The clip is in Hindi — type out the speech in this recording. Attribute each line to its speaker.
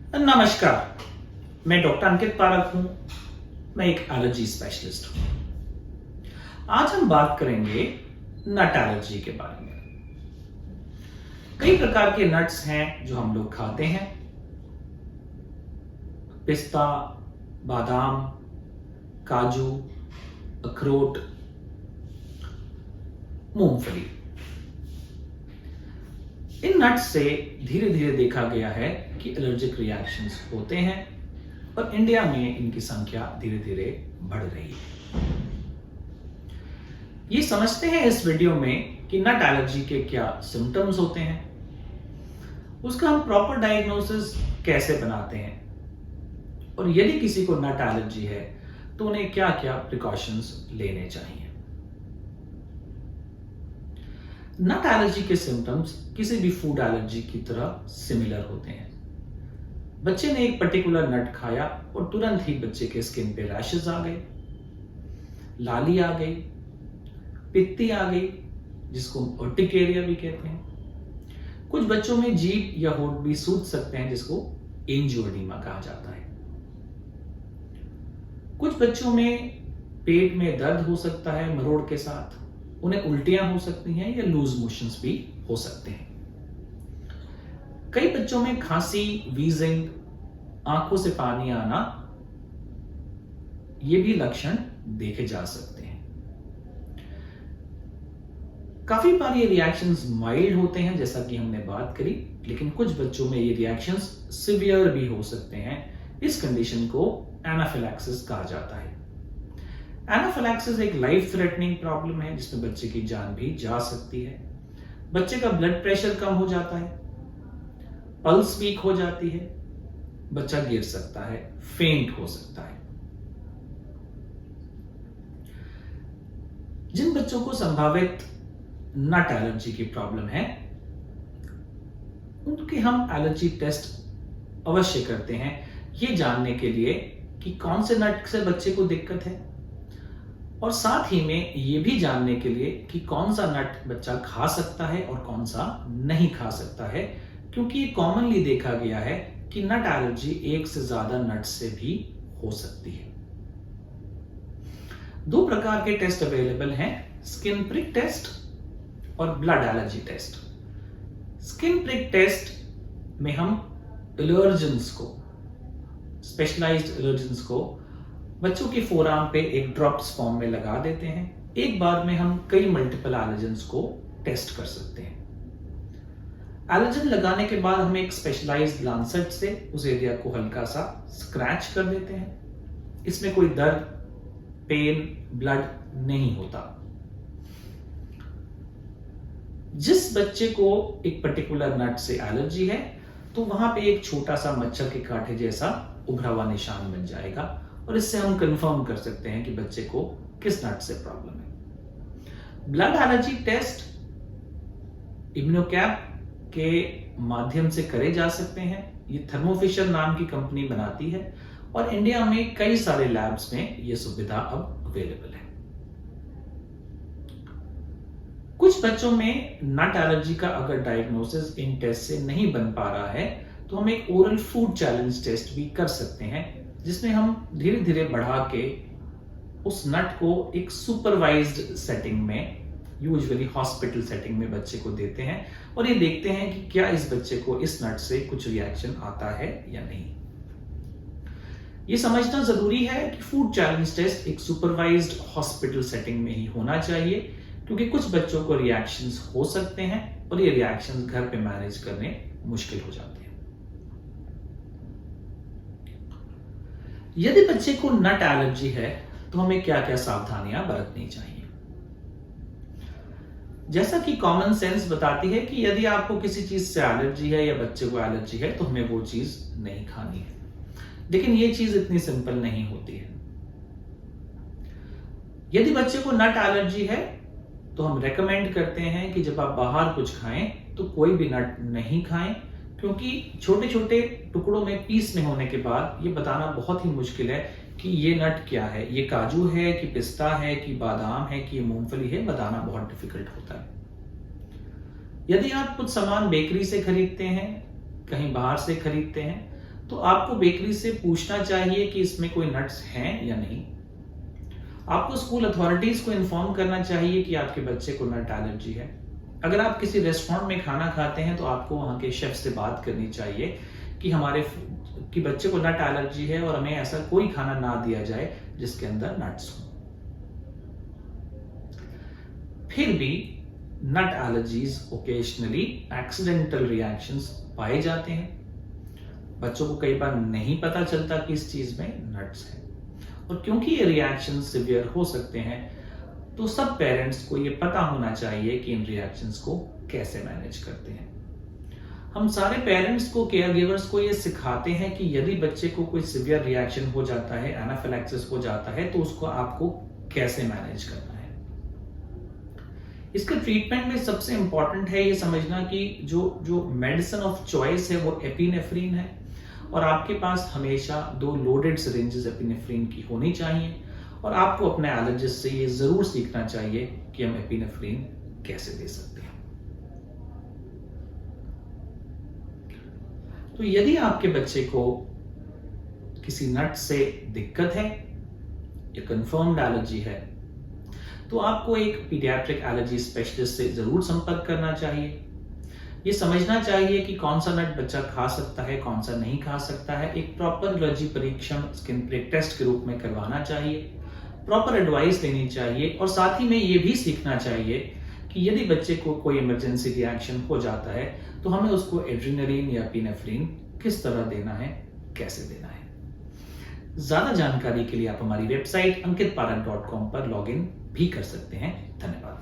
Speaker 1: नमस्कार, मैं डॉक्टर अंकित पारक हूं। मैं एक एलर्जी स्पेशलिस्ट हूं। आज हम बात करेंगे नट एलर्जी के बारे में। कई प्रकार के नट्स हैं जो हम लोग खाते हैं। पिस्ता, बादाम, काजू, अखरोट, मूंगफली। इन नट्स से धीरे धीरे देखा गया है कि एलर्जिक रिएक्शंस होते हैं और इंडिया में इनकी संख्या धीरे धीरे बढ़ रही है। ये समझते हैं इस वीडियो में कि नट एलर्जी के क्या सिम्टम्स होते हैं, उसका हम प्रॉपर डायग्नोसिस कैसे बनाते हैं, और यदि किसी को नट एलर्जी है तो उन्हें क्या क्या प्रिकॉशंस लेने चाहिए। नट एलर्जी के सिम्टम्स किसी भी फूड एलर्जी की तरह सिमिलर होते हैं। बच्चे ने एक पर्टिकुलर नट खाया और तुरंत ही बच्चे के स्किन पे रैशेस आ गए, लाली आ गई, पित्ती आ गई, जिसको अर्टिकेरिया भी कहते हैं। कुछ बच्चों में जीभ या होंठ भी सूज सकते हैं, जिसको एंजियोएडिमा कहा जाता है। कुछ बच्चों में पेट में दर्द हो सकता है मरोड़ के साथ, उन्हें उल्टियां हो सकती हैं या लूज मोशंस भी हो सकते हैं। कई बच्चों में खांसी, वीजिंग, आंखों से पानी आना, ये भी लक्षण देखे जा सकते हैं। काफी बार ये रिएक्शंस माइल्ड होते हैं, जैसा कि हमने बात करी, लेकिन कुछ बच्चों में ये रिएक्शंस सिवियर भी हो सकते हैं। इस कंडीशन को एनाफिलैक्सिस कहा जाता है। एनाफिलैक्सिस एक लाइफ थ्रेटनिंग प्रॉब्लम है जिसमें बच्चे की जान भी जा सकती है। बच्चे का ब्लड प्रेशर कम हो जाता है, पल्स वीक हो जाती है, बच्चा गिर सकता है, फेंट हो सकता है। जिन बच्चों को संभावित नट एलर्जी की प्रॉब्लम है, उनके हम एलर्जी टेस्ट अवश्य करते हैं, ये जानने के लिए कि कौन से नट से बच्चे को दिक्कत है, और साथ ही में ये भी जानने के लिए कि कौन सा नट बच्चा खा सकता है और कौन सा नहीं खा सकता है, क्योंकि ये कॉमनली देखा गया है कि नट एलर्जी एक से ज्यादा नट से भी हो सकती है। दो प्रकार के टेस्ट अवेलेबल हैं, स्किन प्रिक टेस्ट और blood allergy test. Skin prick test में हम एलर्जेंस को, स्पेशलाइज्ड एलर्जेंस को बच्चों के फोरआर्म पे एक ड्रॉप्स फॉर्म में लगा देते हैं। एक बार में हम कई मल्टीपल एलर्जेंस को टेस्ट कर सकते हैं। एलर्जन लगाने के बाद हम एक स्पेशलाइज्ड लांसेट से उस एरिया को हल्का सा स्क्रैच कर देते हैं। इसमें कोई दर्द, पेन, ब्लड नहीं होता। जिस बच्चे को एक पर्टिकुलर नट से एलर्जी है, तो वहां पे एक छोटा सा मच्छर के कांटे जैसा उभरा हुआ निशान बन जाएगा, और इससे हम कंफर्म कर सकते हैं कि बच्चे को किस नट से प्रॉब्लम है। ब्लड एलर्जी टेस्ट इम्यूनोकैप के माध्यम से करे जा सकते हैं। ये थर्मो फिशर नाम की कंपनी बनाती है, और इंडिया में कई सारे लैब्स में यह सुविधा अब अवेलेबल है। कुछ बच्चों में नट एलर्जी का अगर डायग्नोसिस इन टेस्ट से नहीं बन पा रहा है, तो हम एक ओरल फूड चैलेंज टेस्ट भी कर सकते हैं, जिसमें हम धीरे धीरे बढ़ा के उस नट को एक सुपरवाइज्ड सेटिंग में, यूजुअली हॉस्पिटल सेटिंग में बच्चे को देते हैं, और ये देखते हैं कि क्या इस बच्चे को इस नट से कुछ रिएक्शन आता है या नहीं। ये समझना जरूरी है कि फूड चैलेंज टेस्ट एक सुपरवाइज्ड हॉस्पिटल सेटिंग में ही होना चाहिए, क्योंकि कुछ बच्चों को रिएक्शंस हो सकते हैं और ये रिएक्शंस घर पे मैनेज करने मुश्किल हो जाते हैं। यदि बच्चे को नट एलर्जी है, तो हमें क्या क्या सावधानियां बरतनी चाहिए। जैसा कि कॉमन सेंस बताती है कि यदि आपको किसी चीज से एलर्जी है या बच्चे को एलर्जी है, तो हमें वो चीज नहीं खानी है। लेकिन ये चीज इतनी सिंपल नहीं होती है। यदि बच्चे को नट एलर्जी है, तो हम रेकमेंड करते हैं कि जब आप बाहर कुछ खाएं तो कोई भी नट नहीं खाएं, क्योंकि छोटे छोटे टुकड़ों में पीस में होने के बाद ये बताना बहुत ही मुश्किल है कि ये नट क्या है, ये काजू है कि पिस्ता है कि बादाम है कि मूंगफली है, बताना बहुत डिफिकल्ट होता है। यदि आप कुछ सामान बेकरी से खरीदते हैं, कहीं बाहर से खरीदते हैं, तो आपको बेकरी से पूछना चाहिए कि इसमें कोई नट्स हैं या नहीं। आपको स्कूल अथॉरिटीज को इन्फॉर्म करना चाहिए कि आपके बच्चे को नट एलर्जी है। अगर आप किसी रेस्टोरेंट में खाना खाते हैं तो आपको वहां के शेफ से बात करनी चाहिए कि कि बच्चे को नट एलर्जी है और हमें ऐसा कोई खाना ना दिया जाए जिसके अंदर नट्स हो। फिर भी नट एलर्जीज ओकेजनली एक्सीडेंटल रिएक्शंस पाए जाते हैं। बच्चों को कई बार नहीं पता चलता कि इस चीज में नट्स है, और क्योंकि ये रिएक्शन सिवियर हो सकते हैं तो सब पेरेंट्स को ये पता होना चाहिए कि इन रिएक्शंस को कैसे मैनेज करते हैं। हम सारे पेरेंट्स को, केयर गिवर्स को ये सिखाते हैं कि यदि बच्चे को कोई सिवियर रिएक्शन हो जाता है, एनाफिलैक्सिस हो जाता है, तो उसको आपको कैसे मैनेज करना है। इसका ट्रीटमेंट में सबसे इंपॉर्टेंट है ये समझना कि जो मेडिसिन ऑफ चॉइस है वो एपिनेफ्रीन है, और आपके पास हमेशा 2 लोडेड सिरिंजेस एपिनेफ्रीन की होनी चाहिए, और आपको अपने एलर्जिस्ट से ये जरूर सीखना चाहिए कि हम एपिनेफ्रीन कैसे दे सकते हैं। तो यदि आपके बच्चे को किसी नट से दिक्कत है या कंफर्म्ड एलर्जी है तो आपको एक पीडियाट्रिक एलर्जी स्पेशलिस्ट से जरूर संपर्क करना चाहिए। ये समझना चाहिए कि कौन सा नट बच्चा खा सकता है, कौन सा नहीं खा सकता है। एक प्रॉपर एलर्जी परीक्षण स्किन प्रिक टेस्ट के रूप में करवाना चाहिए, प्रॉपर एडवाइस लेनी चाहिए, और साथ ही में ये भी सीखना चाहिए कि यदि बच्चे को कोई इमरजेंसी रिएक्शन हो जाता है तो हमें उसको एड्रेनालिन या एपिनेफ्रीन किस तरह देना है, कैसे देना है। ज्यादा जानकारी के लिए आप हमारी वेबसाइट ankitparak.com पर लॉगिन भी कर सकते हैं। धन्यवाद।